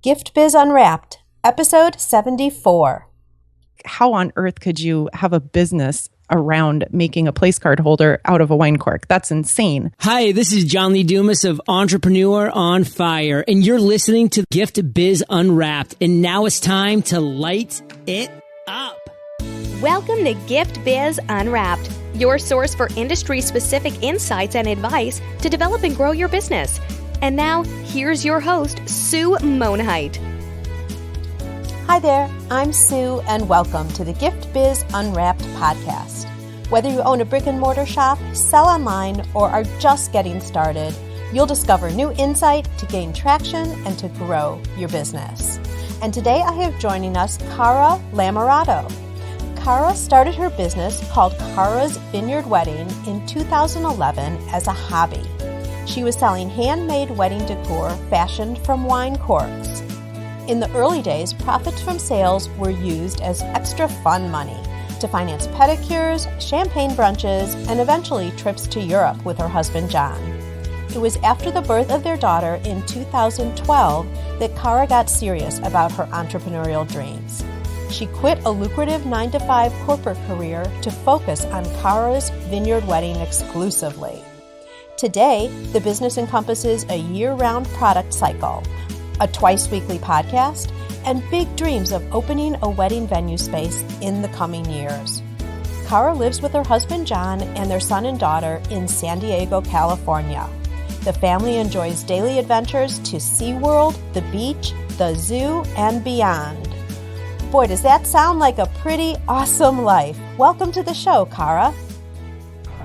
Gift Biz Unwrapped, episode 74. How on earth could you have a business around making a place card holder out of a wine cork? That's insane. Hi, this is John Lee Dumas of Entrepreneur on Fire, and you're listening to Gift Biz Unwrapped. And now it's time to light it up. Welcome to Gift Biz Unwrapped, your source for industry-specific insights and advice to develop and grow your business. And now, here's your host, Sue Monheit. Hi there, I'm Sue, and welcome to the Gift Biz Unwrapped podcast. Whether you own a brick and mortar shop, sell online, or are just getting started, you'll discover new insight to gain traction and to grow your business. And today I have joining us Cara Lamerato. Cara started her business called Cara's Vineyard Wedding in 2011 as a hobby. She was selling handmade wedding decor fashioned from wine corks. In the early days, profits from sales were used as extra fun money to finance pedicures, champagne brunches, and eventually trips to Europe with her husband John. It was after the birth of their daughter in 2012 that Cara got serious about her entrepreneurial dreams. She quit a lucrative 9-to-5 corporate career to focus on Cara's Vineyard Wedding exclusively. Today, the business encompasses a year-round product cycle, a twice-weekly podcast, and big dreams of opening a wedding venue space in the coming years. Cara lives with her husband John and their son and daughter in San Diego, California. The family enjoys daily adventures to SeaWorld, the beach, the zoo, and beyond. Boy, does that sound like a pretty awesome life. Welcome to the show, Cara.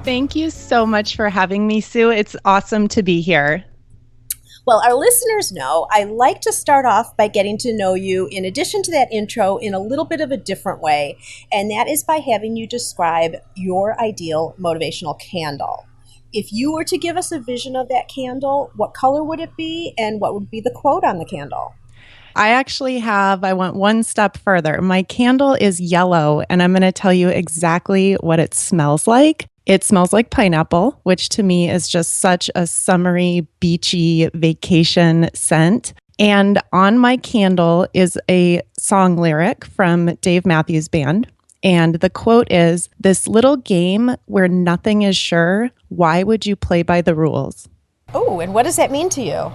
Thank you so much for having me, Sue. It's awesome to be here. Well, our listeners know I like to start off by getting to know you, in addition to that intro, in a little bit of a different way, and that is by having you describe your ideal motivational candle. If you were to give us a vision of that candle, what color would it be, and what would be the quote on the candle? I went one step further. My candle is yellow, and I'm going to tell you exactly what it smells like. It smells like pineapple, which to me is just such a summery, beachy vacation scent. And on my candle is a song lyric from Dave Matthews Band. And the quote is, "This little game where nothing is sure, why would you play by the rules?" Oh, and what does that mean to you?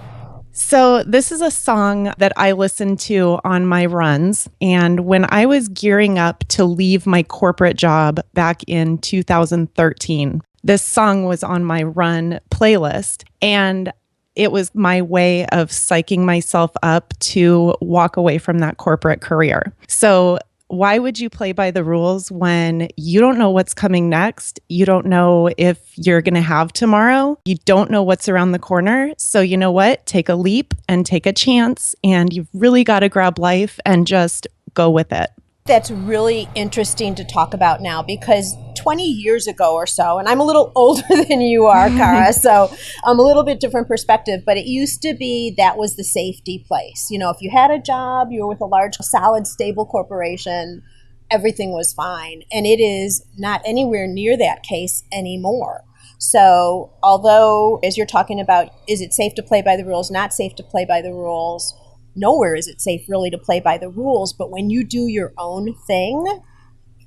So this is a song that I listen to on my runs. And when I was gearing up to leave my corporate job back in 2013, this song was on my run playlist. And it was my way of psyching myself up to walk away from that corporate career. So why would you play by the rules when you don't know what's coming next? You don't know if you're going to have tomorrow. You don't know what's around the corner. So you know what? Take a leap and take a chance. And you've really got to grab life and just go with it. That's really interesting to talk about now, because 20 years ago or so, and I'm a little older than you are, Cara, so I'm a little bit different perspective, but it used to be that was the safety place. You know, if you had a job, you were with a large, solid, stable corporation, everything was fine. And it is not anywhere near that case anymore. So although, as you're talking about, is it safe to play by the rules, not safe to play by the rules, nowhere is it safe really to play by the rules, but when you do your own thing,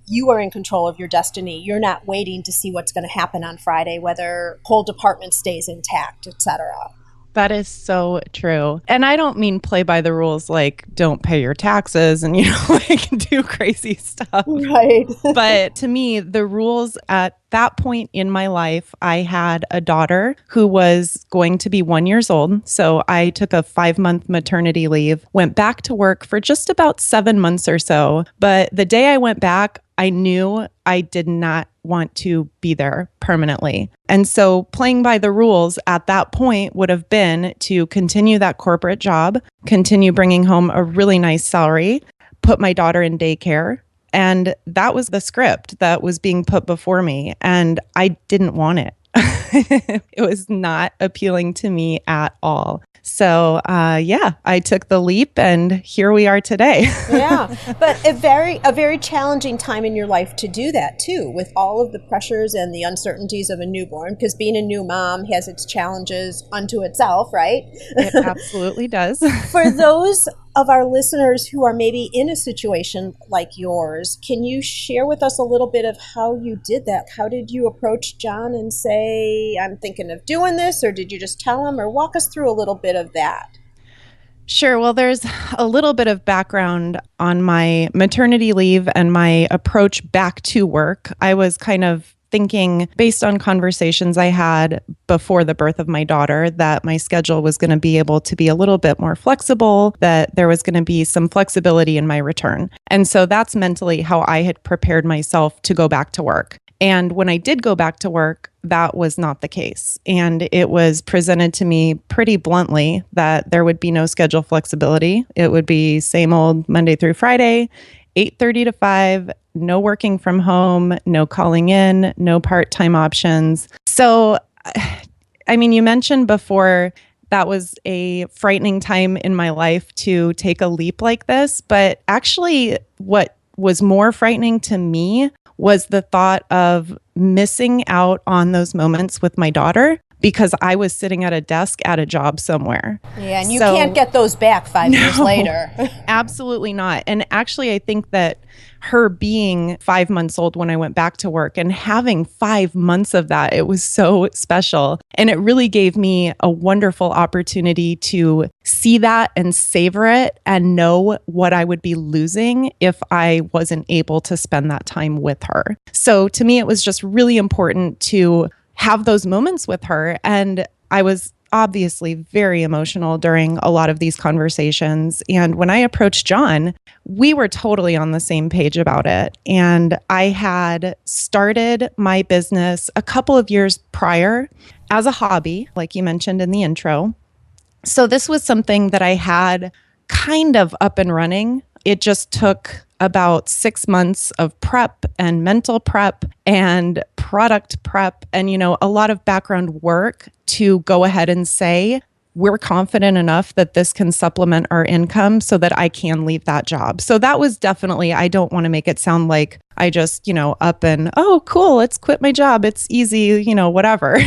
you are in control of your destiny. You're not waiting to see what's going to happen on Friday, whether whole department stays intact, etc. That is so true. And I don't mean play by the rules like don't pay your taxes and, like do crazy stuff. Right. But to me, the rules at that point in my life, I had a daughter who was going to be 1 year old. So I took a 5-month maternity leave, went back to work for just about 7 months or so. But the day I went back, I knew I did not want to be there permanently. And so playing by the rules at that point would have been to continue that corporate job, continue bringing home a really nice salary, put my daughter in daycare. And that was the script that was being put before me. And I didn't want it. It was not appealing to me at all. So, I took the leap and here we are today. Yeah, but a very challenging time in your life to do that too, with all of the pressures and the uncertainties of a newborn, because being a new mom has its challenges unto itself, right? It absolutely does. For those of our listeners who are maybe in a situation like yours, can you share with us a little bit of how you did that? How did you approach John and say, I'm thinking of doing this, or did you just tell him, or walk us through a little bit of that? Sure. Well, there's a little bit of background on my maternity leave and my approach back to work. I was kind of thinking, based on conversations I had before the birth of my daughter, that my schedule was going to be able to be a little bit more flexible, that there was going to be some flexibility in my return. And so that's mentally how I had prepared myself to go back to work. And when I did go back to work, that was not the case. And it was presented to me pretty bluntly that there would be no schedule flexibility. It would be same old Monday through Friday, 8:30 to 5, no working from home, no calling in, no part-time options. So, I mean, you mentioned before that was a frightening time in my life to take a leap like this. But actually, what was more frightening to me was the thought of missing out on those moments with my daughter because I was sitting at a desk at a job somewhere. Yeah, and you can't get those back 5 years later. Absolutely not. And actually, I think that her being 5 months old when I went back to work and having 5 months of that, it was so special. And it really gave me a wonderful opportunity to see that and savor it and know what I would be losing if I wasn't able to spend that time with her. So to me, it was just really important to have those moments with her. And I was obviously very emotional during a lot of these conversations. And when I approached John, we were totally on the same page about it. And I had started my business a couple of years prior as a hobby, like you mentioned in the intro. So this was something that I had kind of up and running. It just took about 6 months of prep and mental prep and product prep and, a lot of background work to go ahead and say, we're confident enough that this can supplement our income so that I can leave that job. So that was definitely, I don't want to make it sound like I just, up and, oh, cool, let's quit my job. It's easy, whatever.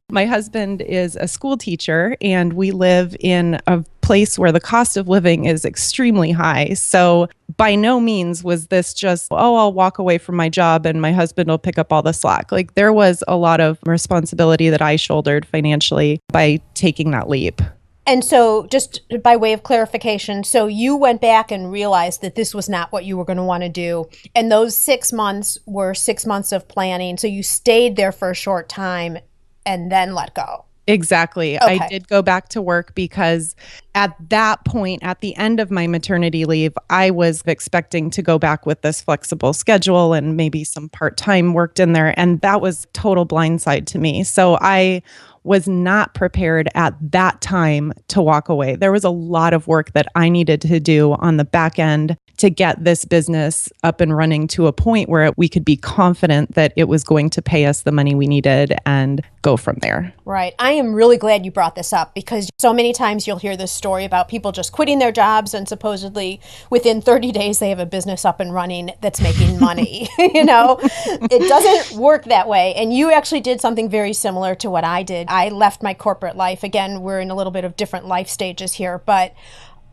My husband is a school teacher and we live in a place where the cost of living is extremely high. So by no means was this just, oh, I'll walk away from my job and my husband will pick up all the slack. Like there was a lot of responsibility that I shouldered financially by taking that leap. And so just by way of clarification, so you went back and realized that this was not what you were going to want to do. And those 6 months were 6 months of planning. So you stayed there for a short time and then let go. Exactly. Okay. I did go back to work because at that point, at the end of my maternity leave, I was expecting to go back with this flexible schedule and maybe some part-time worked in there. And that was total blindside to me. So I was not prepared at that time to walk away. There was a lot of work that I needed to do on the back end to get this business up and running to a point where we could be confident that it was going to pay us the money we needed and go from there. Right. I am really glad you brought this up because so many times you'll hear this story about people just quitting their jobs and supposedly within 30 days they have a business up and running that's making money. It doesn't work that way. And you actually did something very similar to what I did. I left my corporate life. Again, we're in a little bit of different life stages here, but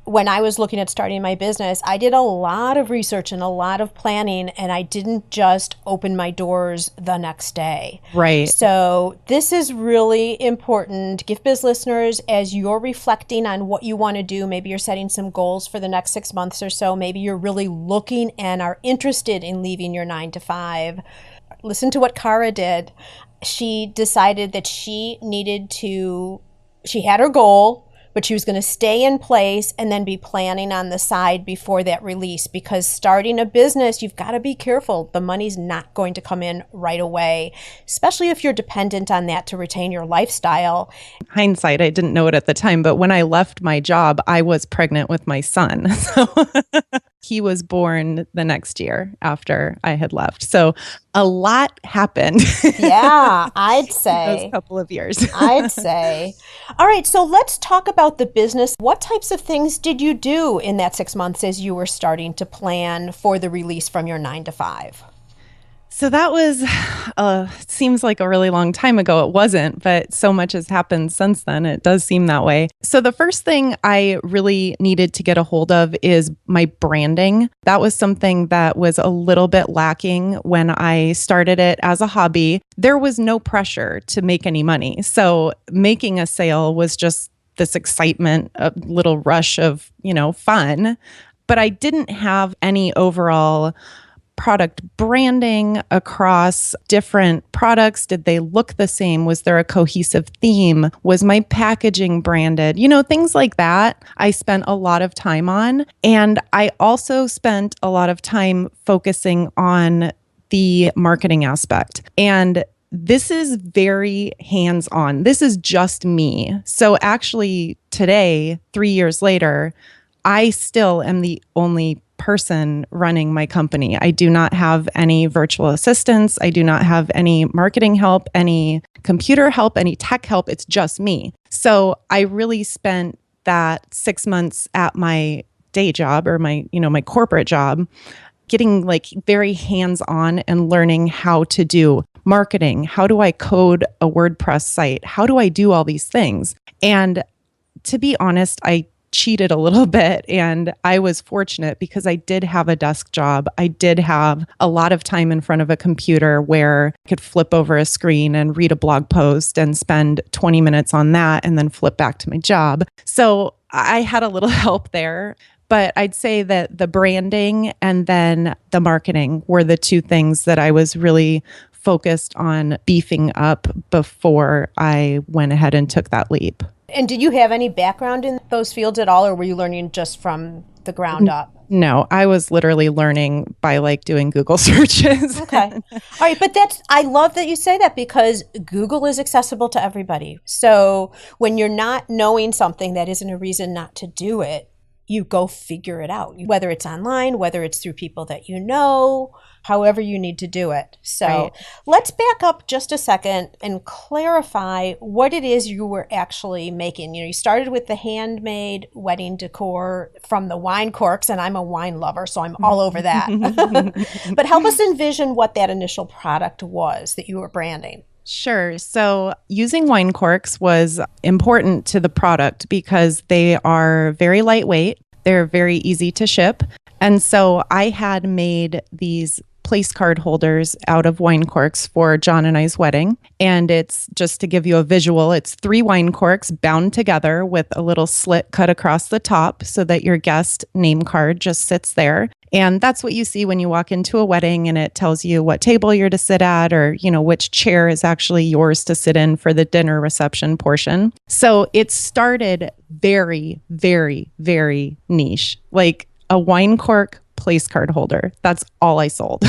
when I was looking at starting my business, I did a lot of research and a lot of planning, and I didn't just open my doors the next day. Right. So this is really important. Gift Biz listeners, as you're reflecting on what you want to do, maybe you're setting some goals for the next 6 months or so, maybe you're really looking and are interested in leaving your 9-to-5. Listen to what Cara did. She decided that she had her goal, but she was going to stay in place and then be planning on the side before that release, because starting a business, you've got to be careful. The money's not going to come in right away, especially if you're dependent on that to retain your lifestyle. Hindsight, I didn't know it at the time, but when I left my job, I was pregnant with my son. So he was born the next year after I had left. So a lot happened. Yeah, I'd say. Those couple of years. I'd say. All right, so let's talk about the business. What types of things did you do in that 6 months as you were starting to plan for the release from your 9-to-5? So that was, seems like a really long time ago. It wasn't, but so much has happened since then. It does seem that way. So the first thing I really needed to get a hold of is my branding. That was something that was a little bit lacking when I started it as a hobby. There was no pressure to make any money. So making a sale was just this excitement, a little rush of, fun. But I didn't have any overall product branding across different products. Did they look the same? Was there a cohesive theme? Was my packaging branded? Things like that I spent a lot of time on. And I also spent a lot of time focusing on the marketing aspect. And this is very hands-on. This is just me. So actually today, 3 years later, I still am the only person running my company. I do not have any virtual assistants. I do not have any marketing help, any computer help, any tech help. It's just me. So I really spent that 6 months at my day job or my corporate job, getting very hands-on and learning how to do marketing. How do I code a WordPress site? How do I do all these things? And to be honest, I cheated a little bit, and I was fortunate because I did have a desk job. I did have a lot of time in front of a computer where I could flip over a screen and read a blog post and spend 20 minutes on that and then flip back to my job. So I had a little help there. But I'd say that the branding and then the marketing were the two things that I was really focused on beefing up before I went ahead and took that leap. And did you have any background in those fields at all, or were you learning just from the ground up? No, I was literally learning by doing Google searches. Okay. All right. But I love that you say that because Google is accessible to everybody. So when you're not knowing something, that isn't a reason not to do it. You go figure it out, whether it's online, whether it's through people that you know, however you need to do it. So right. Let's back up just a second and clarify what it is you were actually making. You started with the handmade wedding decor from the wine corks, and I'm a wine lover, so I'm all over that. But help us envision what that initial product was that you were branding. Sure. So using wine corks was important to the product because they are very lightweight. They're very easy to ship. And so I had made these place card holders out of wine corks for John and I's wedding. And it's just to give you a visual, it's 3 wine corks bound together with a little slit cut across the top so that your guest name card just sits there. And that's what you see when you walk into a wedding, and it tells you what table you're to sit at, or, which chair is actually yours to sit in for the dinner reception portion. So it started very, very, very niche, like a wine cork place card holder. That's all I sold.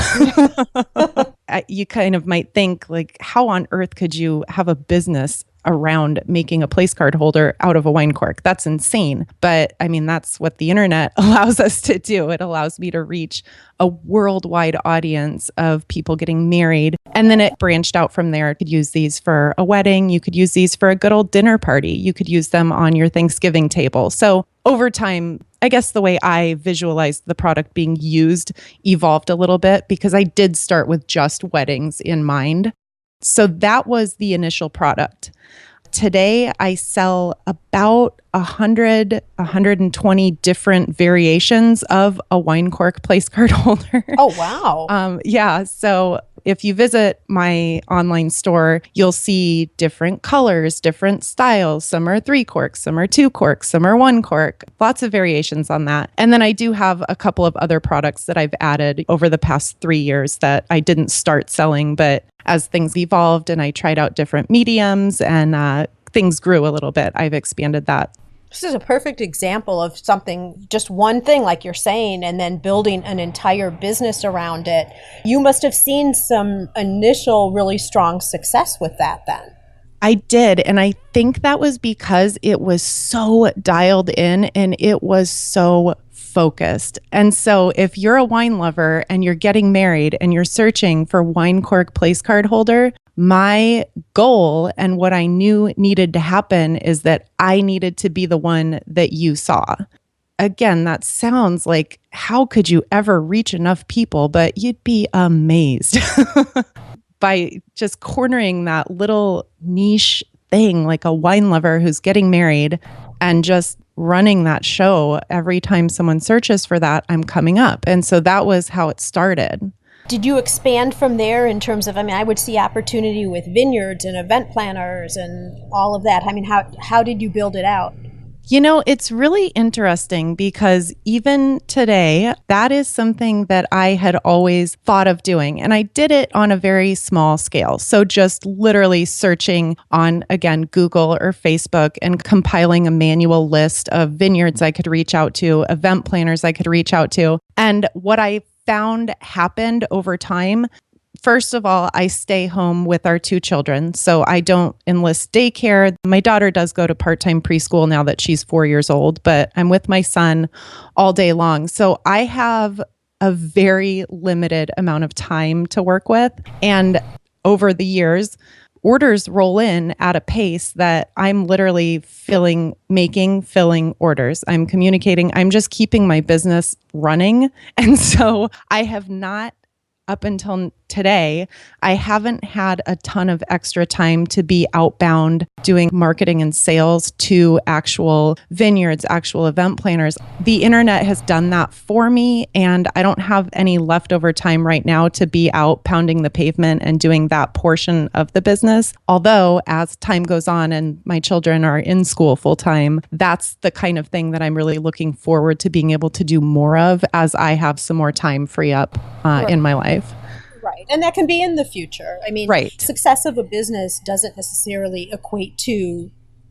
You kind of might think how on earth could you have a business around making a place card holder out of a wine cork? That's insane. But I mean, that's what the internet allows us to do. It allows me to reach a worldwide audience of people getting married. And then it branched out from there. You could use these for a wedding. You could use these for a good old dinner party. You could use them on your Thanksgiving table. So over time, I guess the way I visualized the product being used evolved a little bit because I did start with just weddings in mind. So that was the initial product. Today, I sell about 120 different variations of a wine cork place card holder. Oh, wow. Yeah. So if you visit my online store, you'll see different colors, different styles. Some are 3 corks, some are 2 corks, some are 1 cork. Lots of variations on that. And then I do have a couple of other products that I've added over the past 3 years that I didn't start selling, but as things evolved and I tried out different mediums and things grew a little bit, I've expanded that. This is a perfect example of something, just one thing like you're saying, and then building an entire business around it. You must have seen some initial really strong success with that then. I did. And I think that was because it was so dialed in and it was so focused. And so if you're a wine lover and you're getting married and you're searching for wine cork place card holder, my goal and what I knew needed to happen is that I needed to be the one that you saw. again, that sounds like, how could you ever reach enough people? But you'd be amazed by just cornering that little niche thing, like a wine lover who's getting married, and just running that show. Every time someone searches for that, I'm coming up. And so that was how it started. Did you expand from there in terms of, I would see opportunity with vineyards and event planners and all of that. How did you build it out? It's really interesting because even today, that is something that I had always thought of doing. And I did it on a very small scale. So just literally searching on, again, Google or Facebook and compiling a manual list of vineyards I could reach out to, event planners I could reach out to. And what I found happened over time, first of all, I stay home with our 2 children, so I don't enlist daycare. My daughter does go to part-time preschool now that she's 4 years old, but I'm with my son all day long. So I have a very limited amount of time to work with. And over the years, orders roll in at a pace that I'm literally filling orders. I'm communicating. I'm just keeping my business running. And so I have not, up until today, I haven't had a ton of extra time to be outbound doing marketing and sales to actual vineyards, actual event planners. The internet has done that for me, and I don't have any leftover time right now to be out pounding the pavement and doing that portion of the business. Although as time goes on and my children are in school full time, that's the kind of thing that I'm really looking forward to being able to do more of as I have some more time free up in my life. Right. And that can be in the future. Right. Success of a business doesn't necessarily equate to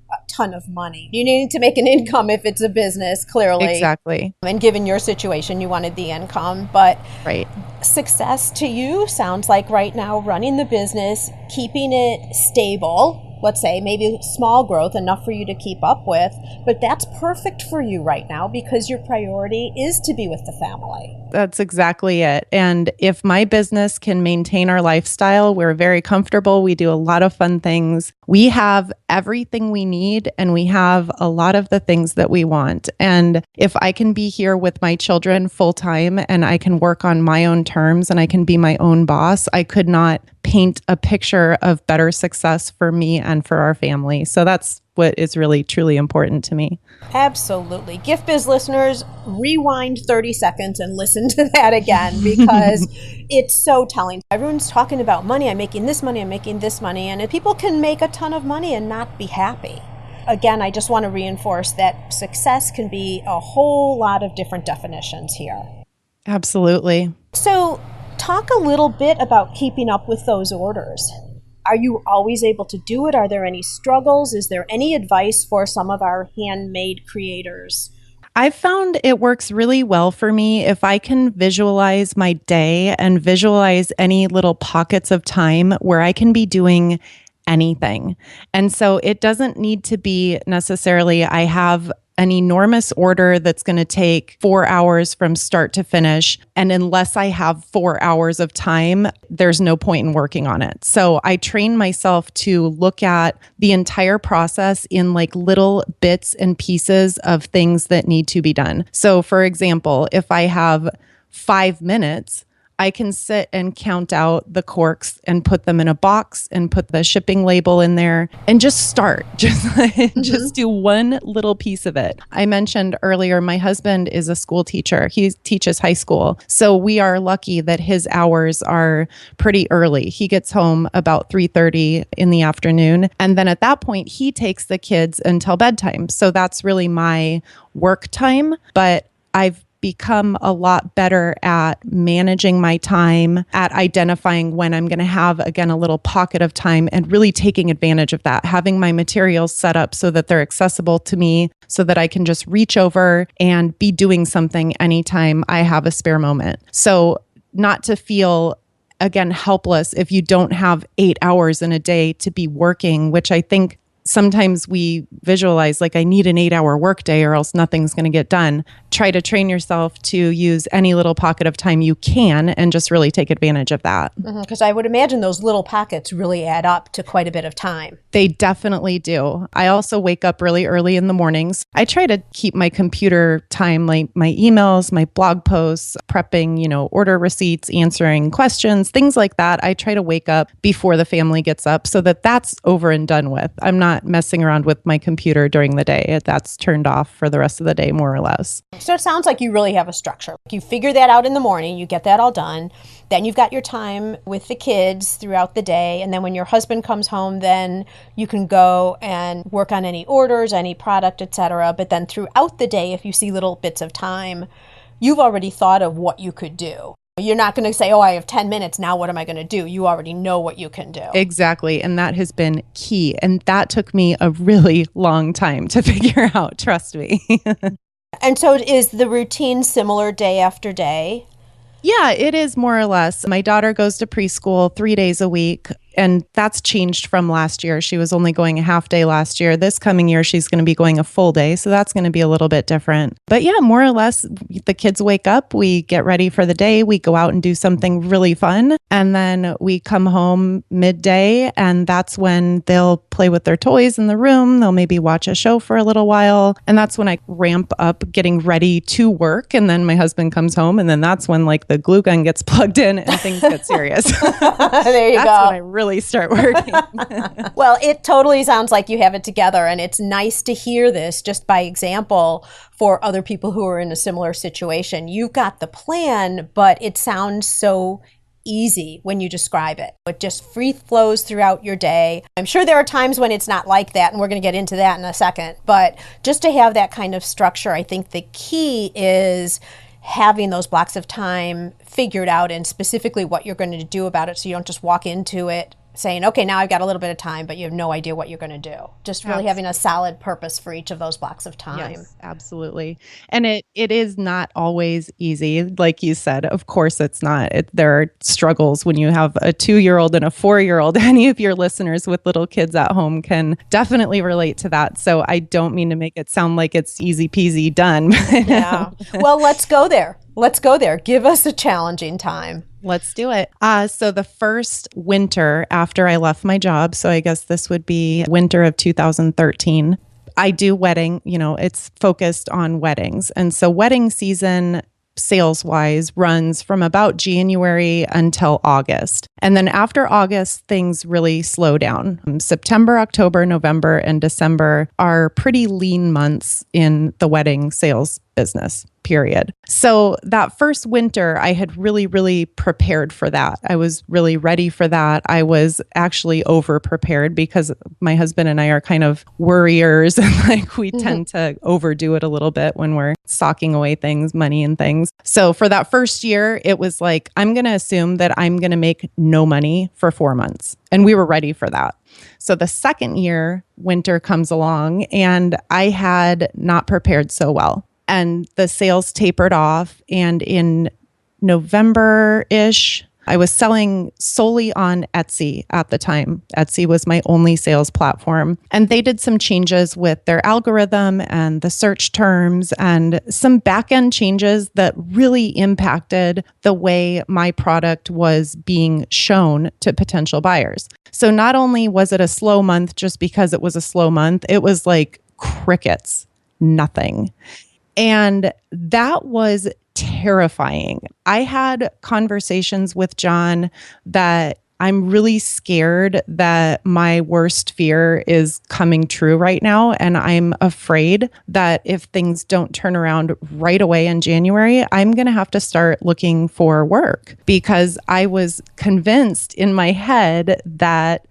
a ton of money. You need to make an income if it's a business, clearly. Exactly. And given your situation, you wanted the income. But right. Success to you sounds like right now running the business, keeping it stable, let's say maybe small growth, enough for you to keep up with. But that's perfect for you right now because your priority is to be with the family. That's exactly it. And if my business can maintain our lifestyle, we're very comfortable. We do a lot of fun things. We have everything we need, and we have a lot of the things that we want. And if I can be here with my children full time and I can work on my own terms and I can be my own boss, I could not paint a picture of better success for me and for our family. So that's what is really, truly important to me. Absolutely. Gift Biz listeners, rewind 30 seconds and listen to that again because it's so telling. Everyone's talking about money. I'm making this money. I'm making this money. And people can make a ton of money and not be happy. Again, I just want to reinforce that success can be a whole lot of different definitions here. Absolutely. So talk a little bit about keeping up with those orders. Are you always able to do it? Are there any struggles? Is there any advice for some of our handmade creators? I've found it works really well for me if I can visualize my day and visualize any little pockets of time where I can be doing anything. And so it doesn't need to be necessarily I have an enormous order that's going to take 4 hours from start to finish. And unless I have 4 hours of time, there's no point in working on it. So I train myself to look at the entire process in like little bits and pieces of things that need to be done. So for example, if I have 5 minutes, I can sit and count out the corks and put them in a box and put the shipping label in there and just start. Just do one little piece of it. I mentioned earlier, my husband is a school teacher. He teaches high school. So we are lucky that his hours are pretty early. He gets home about 3:30 in the afternoon. And then at that point, he takes the kids until bedtime. So that's really my work time. But I've become a lot better at managing my time, at identifying when I'm going to have, again, a little pocket of time and really taking advantage of that, having my materials set up so that they're accessible to me so that I can just reach over and be doing something anytime I have a spare moment. So not to feel, again, helpless if you don't have 8 hours in a day to be working, which I think sometimes we visualize like I need an 8-hour workday or else nothing's going to get done. Try to train yourself to use any little pocket of time you can and just really take advantage of that. Because I would imagine those little pockets really add up to quite a bit of time. They definitely do. I also wake up really early in the mornings. I try to keep my computer time, like my emails, my blog posts, prepping, order receipts, answering questions, things like that. I try to wake up before the family gets up so that that's over and done with. I'm not messing around with my computer during the day. That's turned off for the rest of the day, more or less. So it sounds like you really have a structure. You figure that out in the morning, you get that all done. Then you've got your time with the kids throughout the day. And then when your husband comes home, then you can go and work on any orders, any product, etc. But then throughout the day, if you see little bits of time, you've already thought of what you could do. You're not going to say, I have 10 minutes. Now what am I going to do? You already know what you can do. Exactly. And that has been key. And that took me a really long time to figure out, trust me. And so is the routine similar day after day? Yeah, it is more or less. My daughter goes to preschool 3 days a week, and that's changed from last year. She was only going a half day last year. This coming year, she's going to be going a full day, so that's going to be a little bit different. But yeah, more or less, the kids wake up, we get ready for the day, we go out and do something really fun, and then we come home midday, and that's when they'll play with their toys in the room. They'll maybe watch a show for a little while, and that's when I ramp up getting ready to work, and then my husband comes home, and then that's when like the glue gun gets plugged in and things get serious. There you go. That's when I really start working. Well, it totally sounds like you have it together, and it's nice to hear this just by example for other people who are in a similar situation. You've got the plan, but it sounds so easy when you describe it. It just free flows throughout your day. I'm sure there are times when it's not like that, and we're going to get into that in a second, but just to have that kind of structure, I think the key is having those blocks of time figured out and specifically what you're going to do about it, so you don't just walk into it saying, okay, now I've got a little bit of time, but you have no idea what you're going to do. Just really having a solid purpose for each of those blocks of time. Yes, absolutely. And it is not always easy. Like you said, of course it's not. There are struggles when you have a 2-year-old and a 4-year-old. Any of your listeners with little kids at home can definitely relate to that. So I don't mean to make it sound like it's easy peasy done. Yeah. Well, let's go there. Let's go there. Give us a challenging time. Let's do it. So the first winter after I left my job, so I guess this would be winter of 2013, I do wedding, it's focused on weddings. And so wedding season sales-wise runs from about January until August. And then after August, things really slow down. September, October, November, and December are pretty lean months in the wedding sales business, period. So that first winter, I had really, really prepared for that. I was really ready for that. I was actually over prepared because my husband and I are kind of worriers and like we tend to overdo it a little bit when we're socking away things, money and things. So for that first year, it was like, I'm going to assume that I'm going to make no money for 4 months. And we were ready for that. So the second year, winter comes along and I had not prepared so well. And the sales tapered off. And in November-ish, I was selling solely on Etsy at the time. Etsy was my only sales platform. And they did some changes with their algorithm and the search terms and some back-end changes that really impacted the way my product was being shown to potential buyers. So not only was it a slow month just because it was a slow month, it was like crickets, nothing. And that was terrifying. I had conversations with John that I'm really scared that my worst fear is coming true right now. And I'm afraid that if things don't turn around right away in January, I'm going to have to start looking for work because I was convinced in my head that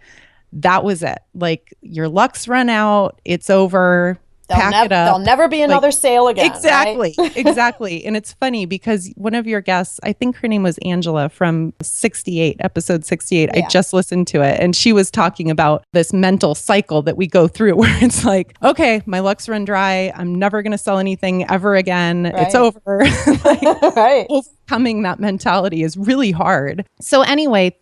that was it. Like your luck's run out. It's over. Pack it up. There'll never be another sale again. Exactly. Right? Exactly. And it's funny because one of your guests, I think her name was Angela from episode 68. Yeah. I just listened to it. And she was talking about this mental cycle that we go through where it's like, okay, my luck's run dry. I'm never going to sell anything ever again. Right. It's over. Right. overcoming that mentality is really hard. So anyway,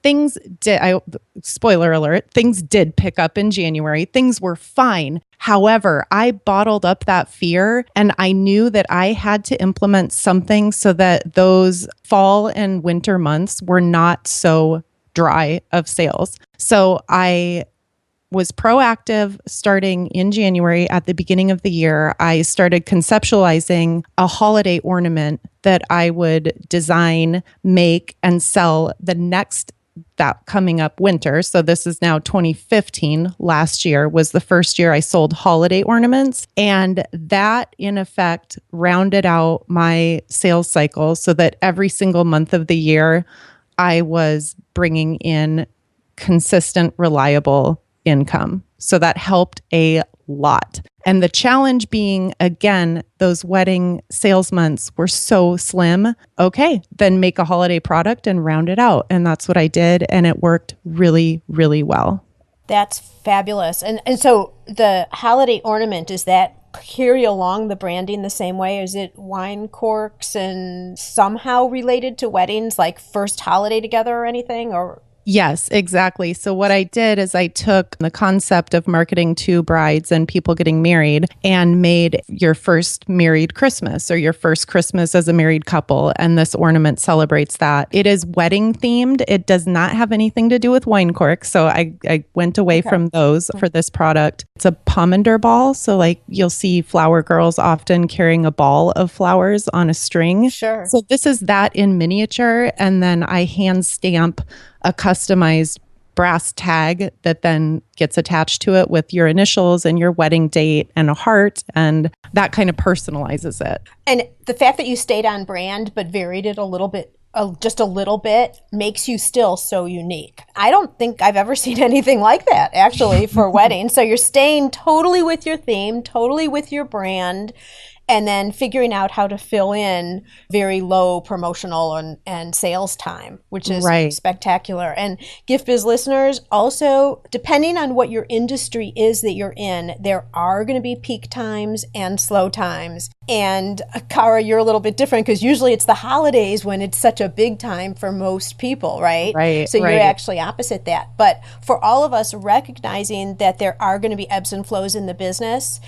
spoiler alert, things did pick up in January. Things were fine. However, I bottled up that fear and I knew that I had to implement something so that those fall and winter months were not so dry of sales. So I was proactive starting in January. At the beginning of the year, I started conceptualizing a holiday ornament that I would design, make, and sell that coming up winter. So this is now 2015. Last year was the first year I sold holiday ornaments. And that in effect rounded out my sales cycle so that every single month of the year, I was bringing in consistent, reliable income. So that helped a lot. And the challenge being, again, those wedding sales months were so slim. Okay, then make a holiday product and round it out. And that's what I did. And it worked really, really well. That's fabulous. And so the holiday ornament, is that carry along the branding the same way? Is it wine corks and somehow related to weddings, like first holiday together or anything? Or Yes, exactly. So what I did is I took the concept of marketing to brides and people getting married and made your first married Christmas or your first Christmas as a married couple. And this ornament celebrates that. It is wedding themed. It does not have anything to do with wine corks. So I went away from those for this product. It's a pomander ball. So like you'll see flower girls often carrying a ball of flowers on a string. Sure. So this is that in miniature. And then I hand stamp a customized brass tag that then gets attached to it with your initials and your wedding date and a heart, and that kind of personalizes it. And the fact that you stayed on brand but varied it a little bit, just a little bit, makes you still so unique. I don't think I've ever seen anything like that actually for weddings. So you're staying totally with your theme, totally with your brand, and then figuring out how to fill in very low promotional and sales time, which is spectacular. And Gift Biz listeners, also, depending on what your industry is that you're in, there are going to be peak times and slow times. And Cara, you're a little bit different because usually it's the holidays when it's such a big time for most people, right? Right. So you're actually opposite that. But for all of us, recognizing that there are going to be ebbs and flows in the business,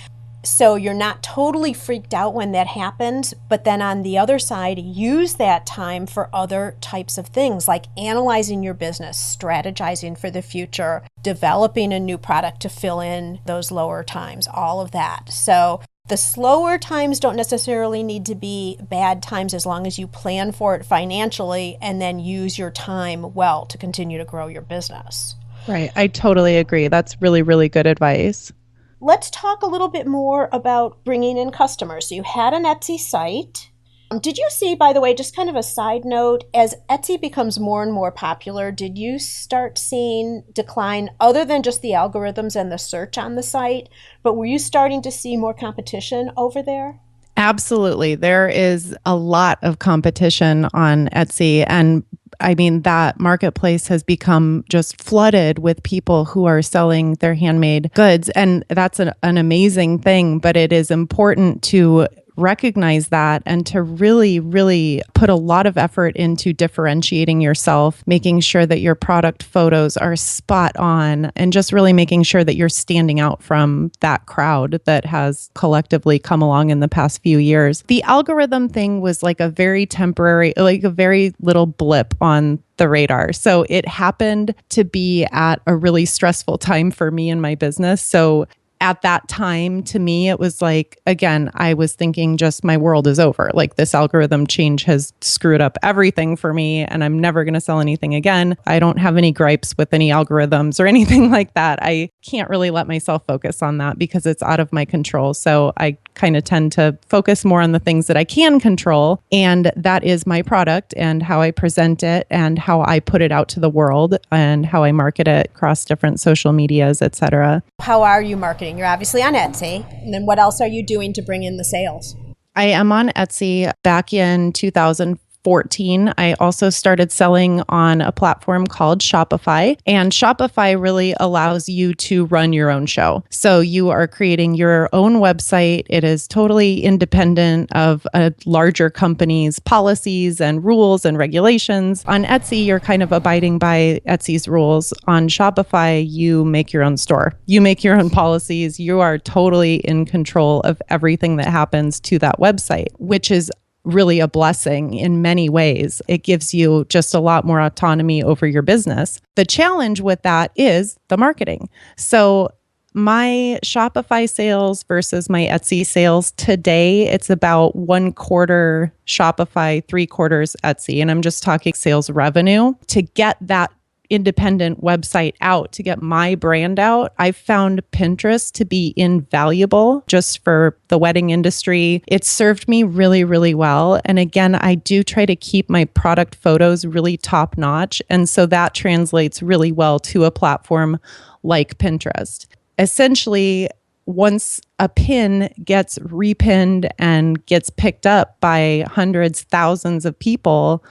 so you're not totally freaked out when that happens, but then on the other side, use that time for other types of things like analyzing your business, strategizing for the future, developing a new product to fill in those lower times, all of that. So the slower times don't necessarily need to be bad times as long as you plan for it financially and then use your time well to continue to grow your business. Right. I totally agree. That's really, really good advice. Let's talk a little bit more about bringing in customers. So you had an Etsy site. Did you see, by the way, just kind of a side note, as Etsy becomes more and more popular, did you start seeing decline other than just the algorithms and the search on the site? But were you starting to see more competition over there? Absolutely. There is a lot of competition on Etsy. And I mean, that marketplace has become just flooded with people who are selling their handmade goods. And that's an amazing thing. But it is important to recognize that and to really, really put a lot of effort into differentiating yourself, making sure that your product photos are spot on, and just really making sure that you're standing out from that crowd that has collectively come along in the past few years. The algorithm thing was like a very temporary, like a very little blip on the radar. So it happened to be at a really stressful time for me and my business. So at that time, to me, it was like, again, I was thinking just my world is over. Like this algorithm change has screwed up everything for me and I'm never going to sell anything again. I don't have any gripes with any algorithms or anything like that. I can't really let myself focus on that because it's out of my control. So I kind of tend to focus more on the things that I can control. And that is my product and how I present it and how I put it out to the world and how I market it across different social medias, etc. How are you marketing? You're obviously on Etsy. And then what else are you doing to bring in the sales? I am on Etsy. Back in 2014, 2014, I also started selling on a platform called Shopify. And Shopify really allows you to run your own show. So you are creating your own website. It is totally independent of a larger company's policies and rules and regulations. On Etsy, you're kind of abiding by Etsy's rules. On Shopify, you make your own store. You make your own policies. You are totally in control of everything that happens to that website, which is really a blessing in many ways. It gives you just a lot more autonomy over your business. The challenge with that is the marketing. So my Shopify sales versus my Etsy sales today, it's about 1/4 Shopify, 3/4 Etsy. And I'm just talking sales revenue. To get that independent website out, to get my brand out, I found Pinterest to be invaluable just for the wedding industry. It served me really, really well. And again, I do try to keep my product photos really top notch. And so that translates really well to a platform like Pinterest. Essentially, once a pin gets repinned and gets picked up by hundreds, thousands of people,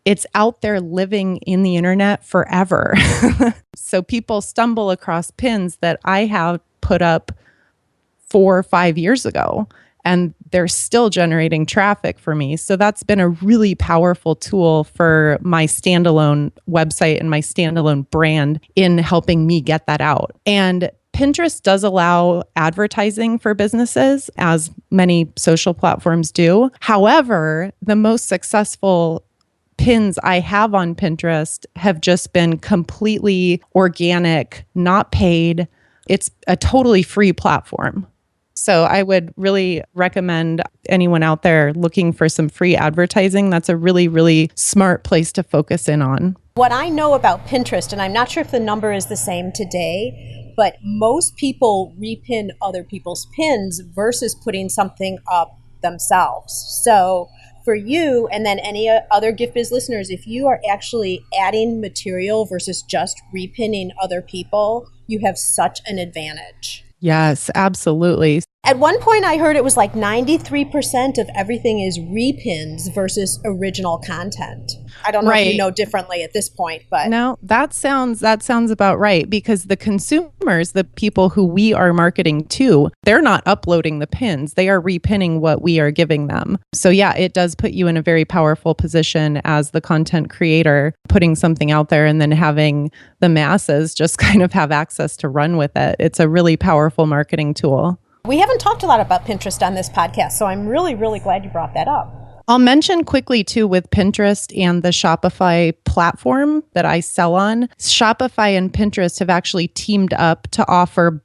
it's out there living in the internet forever. So people stumble across pins that I have put up 4 or 5 years ago, and they're still generating traffic for me. So that's been a really powerful tool for my standalone website and my standalone brand in helping me get that out. And Pinterest does allow advertising for businesses, as many social platforms do. However, the most successful pins I have on Pinterest have just been completely organic, not paid. It's a totally free platform. So I would really recommend anyone out there looking for some free advertising. That's a really, really smart place to focus in on. What I know about Pinterest, and I'm not sure if the number is the same today, but most people repin other people's pins versus putting something up themselves. So for you and then any other Gift Biz listeners, if you are actually adding material versus just repinning other people, you have such an advantage. Yes, absolutely. At one point, I heard it was like 93% of everything is repins versus original content. I don't know if you know differently at this point, but no, that sounds about right, because the consumers, the people who we are marketing to, they're not uploading the pins. They are repinning what we are giving them. So yeah, it does put you in a very powerful position as the content creator, putting something out there and then having the masses just kind of have access to run with it. It's a really powerful marketing tool. We haven't talked a lot about Pinterest on this podcast, so I'm really, really glad you brought that up. I'll mention quickly too, with Pinterest and the Shopify platform that I sell on, Shopify and Pinterest have actually teamed up to offer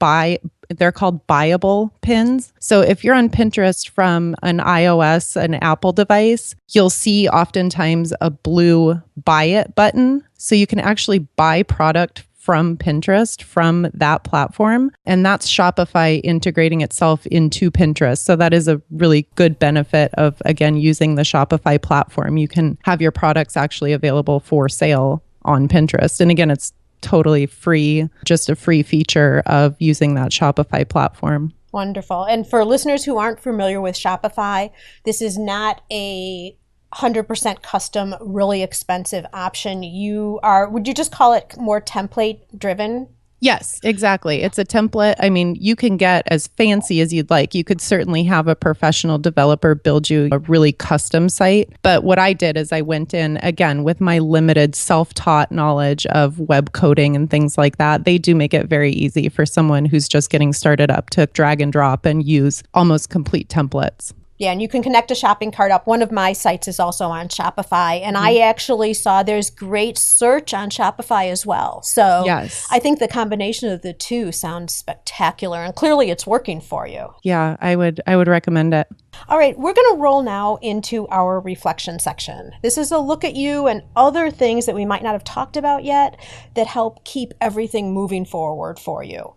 they're called buyable pins. So if you're on Pinterest from an iOS, an Apple device, you'll see oftentimes a blue buy it button. So you can actually buy product from Pinterest, from that platform. And that's Shopify integrating itself into Pinterest. So that is a really good benefit of, again, using the Shopify platform. You can have your products actually available for sale on Pinterest. And again, it's totally free, just a free feature of using that Shopify platform. Wonderful. And for listeners who aren't familiar with Shopify, this is not a 100% custom, really expensive option. Would you just call it more template driven? Yes, exactly. It's a template. I mean, you can get as fancy as you'd like. You could certainly have a professional developer build you a really custom site. But what I did is I went in, again, with my limited self-taught knowledge of web coding and things like that. They do make it very easy for someone who's just getting started up to drag and drop and use almost complete templates. Yeah, and you can connect a shopping cart up. One of my sites is also on Shopify, and I actually saw there's great search on Shopify as well. So yes. I think the combination of the two sounds spectacular, and clearly it's working for you. Yeah, I would recommend it. All right, we're going to roll now into our reflection section. This is a look at you and other things that we might not have talked about yet that help keep everything moving forward for you.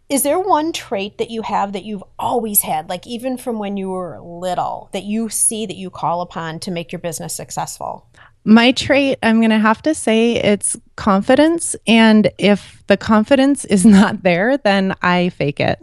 Is there one trait that you have that you've always had, like even from when you were little, that you see that you call upon to make your business successful? My trait, I'm going to have to say it's confidence. And if the confidence is not there, then I fake it.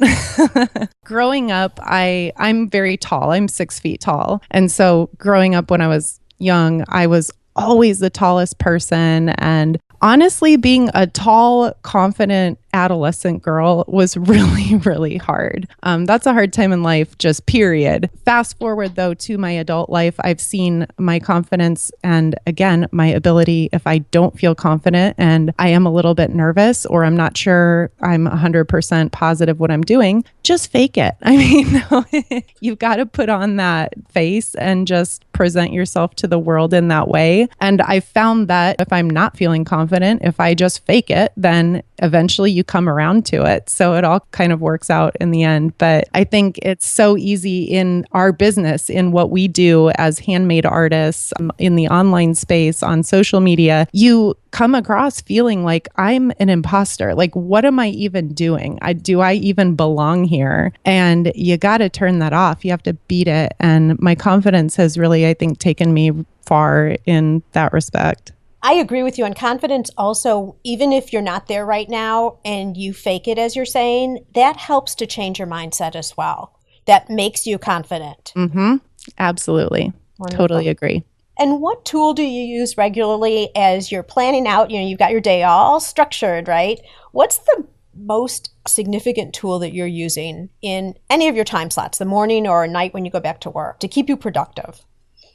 Growing up, I'm very tall. I'm 6 feet tall. And so growing up when I was young, I was always the tallest person. And honestly, being a tall, confident adolescent girl was really, really hard. That's a hard time in life, just period. Fast forward, though, to my adult life, I've seen my confidence and, again, my ability, if I don't feel confident and I am a little bit nervous or I'm not sure I'm 100% positive what I'm doing, just fake it. I mean, you've got to put on that face and just present yourself to the world in that way. And I found that if I'm not feeling confident, if I just fake it, then eventually you come around to it. So it all kind of works out in the end. But I think it's so easy in our business, in what we do as handmade artists, in the online space, on social media, you come across feeling like I'm an imposter. Like, what am I even doing? Do I even belong here? And you got to turn that off. You have to beat it. And my confidence has really, I think, taken me far in that respect. I agree with you on confidence. Also, even if you're not there right now and you fake it, as you're saying, that helps to change your mindset as well. That makes you confident. Mm-hmm. Absolutely. Wonderful. Totally agree. And what tool do you use regularly as you're planning out? You've got your day all structured, right? What's the most significant tool that you're using in any of your time slots, the morning or night when you go back to work, to keep you productive?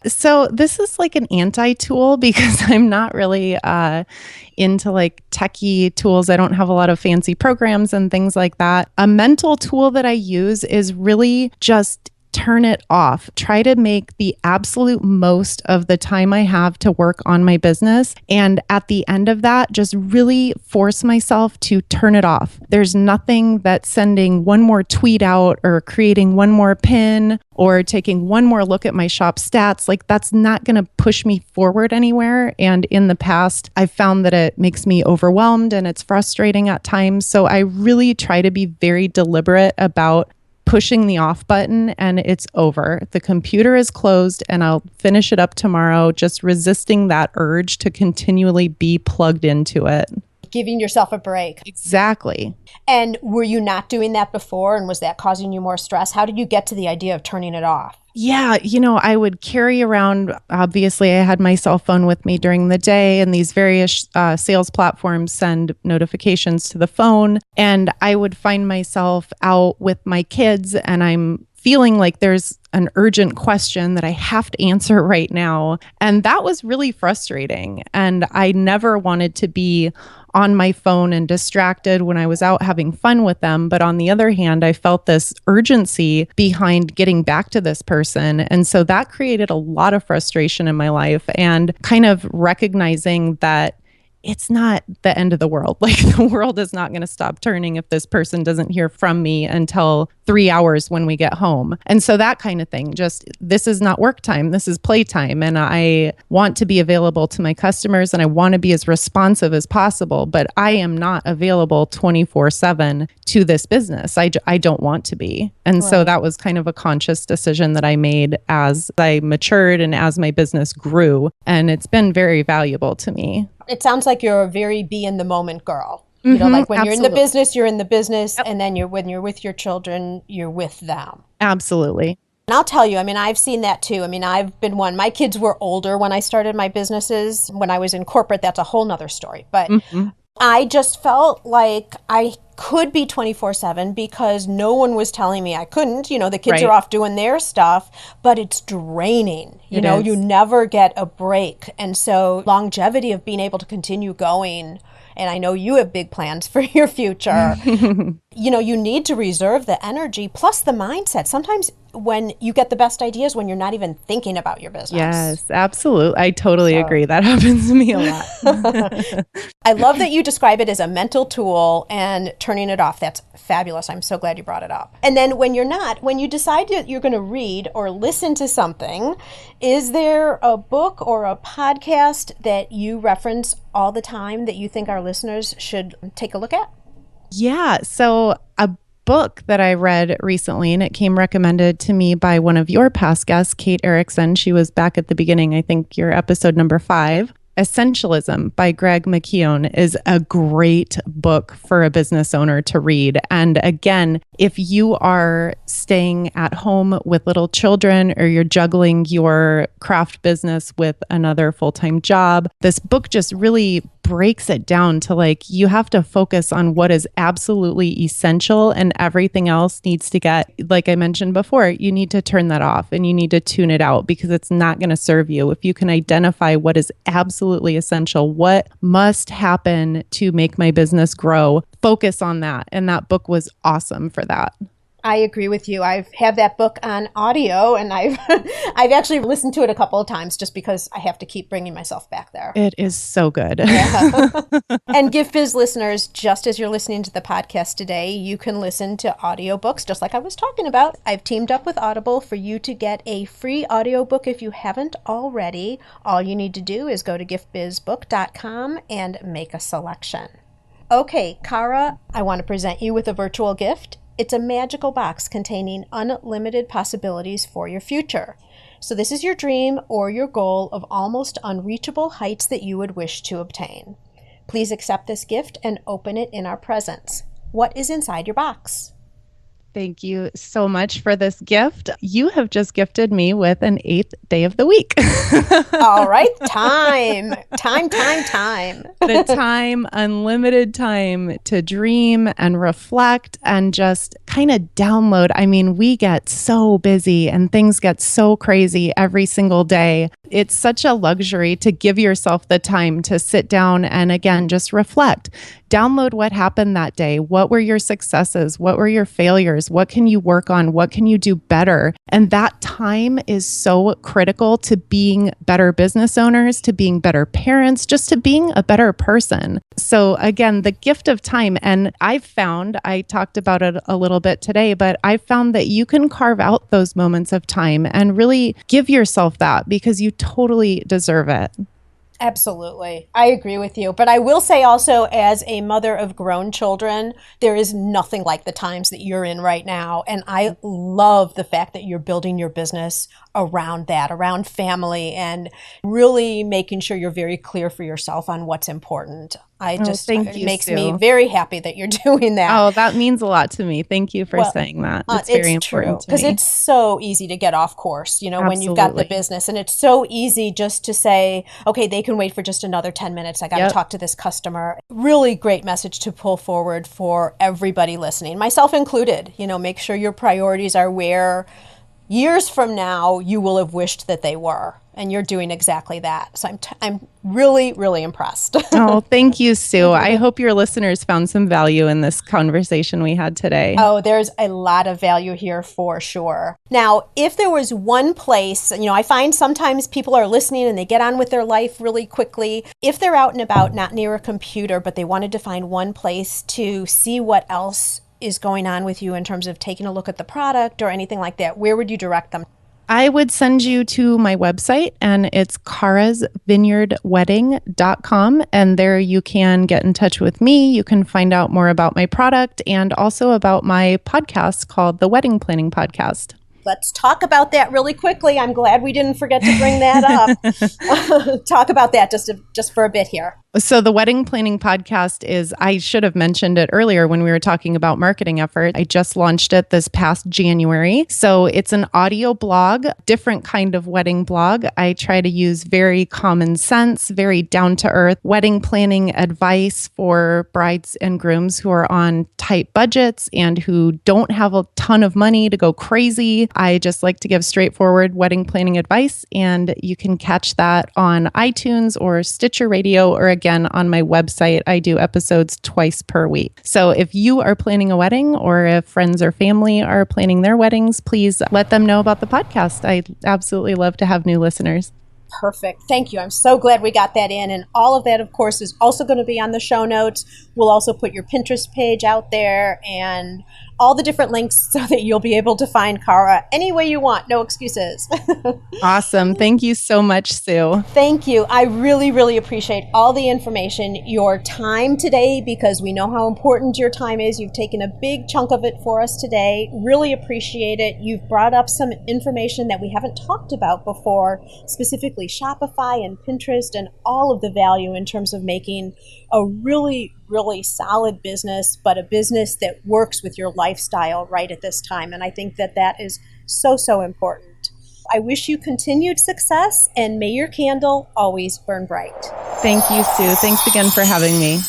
So this is like an anti-tool because I'm not really into like techie tools. I don't have a lot of fancy programs and things like that. A mental tool that I use is really just turn it off. Try to make the absolute most of the time I have to work on my business. And at the end of that, just really force myself to turn it off. There's nothing that sending one more tweet out or creating one more pin or taking one more look at my shop stats, like that's not going to push me forward anywhere. And in the past, I've found that it makes me overwhelmed and it's frustrating at times. So I really try to be very deliberate about pushing the off button and it's over. The computer is closed and I'll finish it up tomorrow, just resisting that urge to continually be plugged into it. Giving yourself a break. Exactly. And were you not doing that before? And was that causing you more stress? How did you get to the idea of turning it off? Yeah, I would carry around, obviously I had my cell phone with me during the day and these various sales platforms send notifications to the phone. And I would find myself out with my kids and I'm feeling like there's an urgent question that I have to answer right now. And that was really frustrating. And I never wanted to be on my phone and distracted when I was out having fun with them. But on the other hand, I felt this urgency behind getting back to this person. And so that created a lot of frustration in my life and kind of recognizing that it's not the end of the world. Like the world is not going to stop turning if this person doesn't hear from me until 3 hours when we get home. And so that kind of thing, just this is not work time, this is playtime. And I want to be available to my customers and I want to be as responsive as possible, but I am not available 24/7 to this business. I don't want to be. And so that was kind of a conscious decision that I made as I matured and as my business grew. And it's been very valuable to me. It sounds like you're a very be in the moment girl. Like when you're in the business, you're in the business. Yep. And then when you're with your children, you're with them. Absolutely. And I'll tell you, I've seen that too. I've been one. My kids were older when I started my businesses. When I was in corporate, that's a whole nother story. But I just felt like I could be 24/7 because no one was telling me I couldn't. The kids are off doing their stuff, but it's draining. You never get a break. And so longevity of being able to continue going, and I know you have big plans for your future, you need to reserve the energy plus the mindset. Sometimes when you get the best ideas when you're not even thinking about your business. Yes, absolutely. I totally agree. That happens to me a lot. I love that you describe it as a mental tool and turning it off. That's fabulous. I'm so glad you brought it up. And then when you decide that you're going to read or listen to something, is there a book or a podcast that you reference all the time that you think our listeners should take a look at? Yeah. So a book that I read recently, and it came recommended to me by one of your past guests, Kate Erickson. She was back at the beginning, I think your episode number 5. Essentialism by Greg McKeown is a great book for a business owner to read. And again, if you are staying at home with little children or you're juggling your craft business with another full-time job, this book just really breaks it down to like, you have to focus on what is absolutely essential and everything else needs to get, like I mentioned before, you need to turn that off and you need to tune it out because it's not going to serve you. If you can identify what is absolutely essential, what must happen to make my business grow, focus on that. And that book was awesome for that. I agree with you. I've had that book on audio and I've actually listened to it a couple of times just because I have to keep bringing myself back there. It is so good. Yeah. And Gift Biz listeners, just as you're listening to the podcast today, you can listen to audiobooks just like I was talking about. I've teamed up with Audible for you to get a free audiobook if you haven't already. All you need to do is go to giftbizbook.com and make a selection. Okay, Cara, I want to present you with a virtual gift. It's a magical box containing unlimited possibilities for your future. So this is your dream or your goal of almost unreachable heights that you would wish to obtain. Please accept this gift and open it in our presence. What is inside your box? Thank you so much for this gift. You have just gifted me with an 8th day of the week. All right, time. The time, unlimited time to dream and reflect and just kind of download. I mean, we get so busy and things get so crazy every single day. It's such a luxury to give yourself the time to sit down and again, just reflect. Download what happened that day. What were your successes? What were your failures? What can you work on? What can you do better? And that time is so critical to being better business owners, to being better parents, just to being a better person. So again, the gift of time. And I've found, I talked about it a little bit today, but I found that you can carve out those moments of time and really give yourself that because you totally deserve it. Absolutely. I agree with you. But I will say also, as a mother of grown children, there is nothing like the times that you're in right now. And I love the fact that you're building your business around that, around family, and really making sure you're very clear for yourself on what's important. It makes me very happy that you're doing that. Oh, that means a lot to me. Thank you for saying that. It's very important to me. Because it's so easy to get off course, when you've got the business. And it's so easy just to say, okay, they can wait for just another 10 minutes. I got to talk to this customer. Really great message to pull forward for everybody listening, myself included. Make sure your priorities are where years from now you will have wished that they were. And you're doing exactly that. So I'm really, really impressed. Oh, thank you, Sue. I hope your listeners found some value in this conversation we had today. Oh, there's a lot of value here for sure. Now, if there was one place, I find sometimes people are listening and they get on with their life really quickly. If they're out and about, not near a computer, but they wanted to find one place to see what else is going on with you in terms of taking a look at the product or anything like that, where would you direct them? I would send you to my website, and it's carasvineyardwedding.com. And there you can get in touch with me. You can find out more about my product and also about my podcast called the Wedding Planning Podcast. Let's talk about that really quickly. I'm glad we didn't forget to bring that up. Talk about that just for a bit here. So the Wedding Planning Podcast is, I should have mentioned it earlier when we were talking about marketing efforts. I just launched it this past January. So it's an audio blog, different kind of wedding blog. I try to use very common sense, very down-to-earth wedding planning advice for brides and grooms who are on tight budgets and who don't have a ton of money to go crazy. I just like to give straightforward wedding planning advice, and you can catch that on iTunes or Stitcher Radio, or again on my website. I do episodes twice per week. So if you are planning a wedding, or if friends or family are planning their weddings, please let them know about the podcast. I absolutely love to have new listeners. Perfect. Thank you. I'm so glad we got that in. And all of that, of course, is also going to be on the show notes. We'll also put your Pinterest page out there and all the different links so that you'll be able to find Cara any way you want. No excuses. Awesome. Thank you so much, Sue. Thank you. I really, really appreciate all the information, your time today, because we know how important your time is. You've taken a big chunk of it for us today. Really appreciate it. You've brought up some information that we haven't talked about before, specifically Shopify and Pinterest and all of the value in terms of making a really, really solid business, but a business that works with your lifestyle right at this time. And I think that that is so, so important. I wish you continued success, and may your candle always burn bright. Thank you, Sue. Thanks again for having me.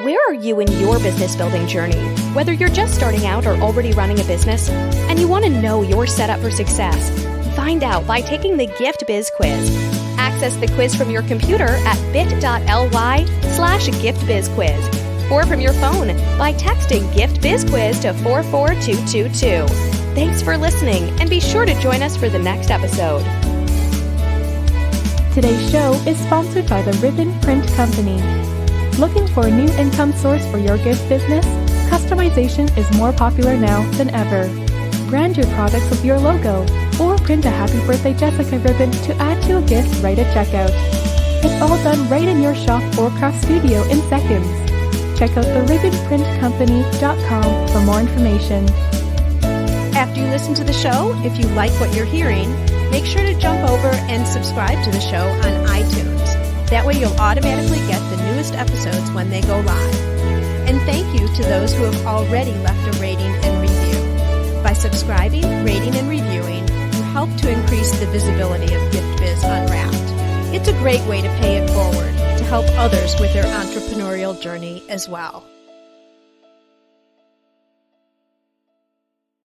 Where are you in your business building journey? Whether you're just starting out or already running a business and you want to know your setup for success, find out by taking the Gift Biz Quiz. Access the quiz from your computer at bit.ly/giftbizquiz or from your phone by texting Gift Biz Quiz to 44222. Thanks for listening, and be sure to join us for the next episode. Today's show is sponsored by the Ribbon Print Company. Looking for a new income source for your gift business? Customization is more popular now than ever. Brand your products with your logo, or print a Happy Birthday Jessica ribbon to add to a gift right at checkout. It's all done right in your shop or craft studio in seconds. Check out theribbonprintcompany.com for more information. After you listen to the show, if you like what you're hearing, make sure to jump over and subscribe to the show on iTunes. That way you'll automatically get the newest episodes when they go live. And thank you to those who have already left a rating and review. By subscribing, rating, and reviewing, you help to increase the visibility of Gift Biz Unwrapped. It's a great way to pay it forward to help others with their entrepreneurial journey as well.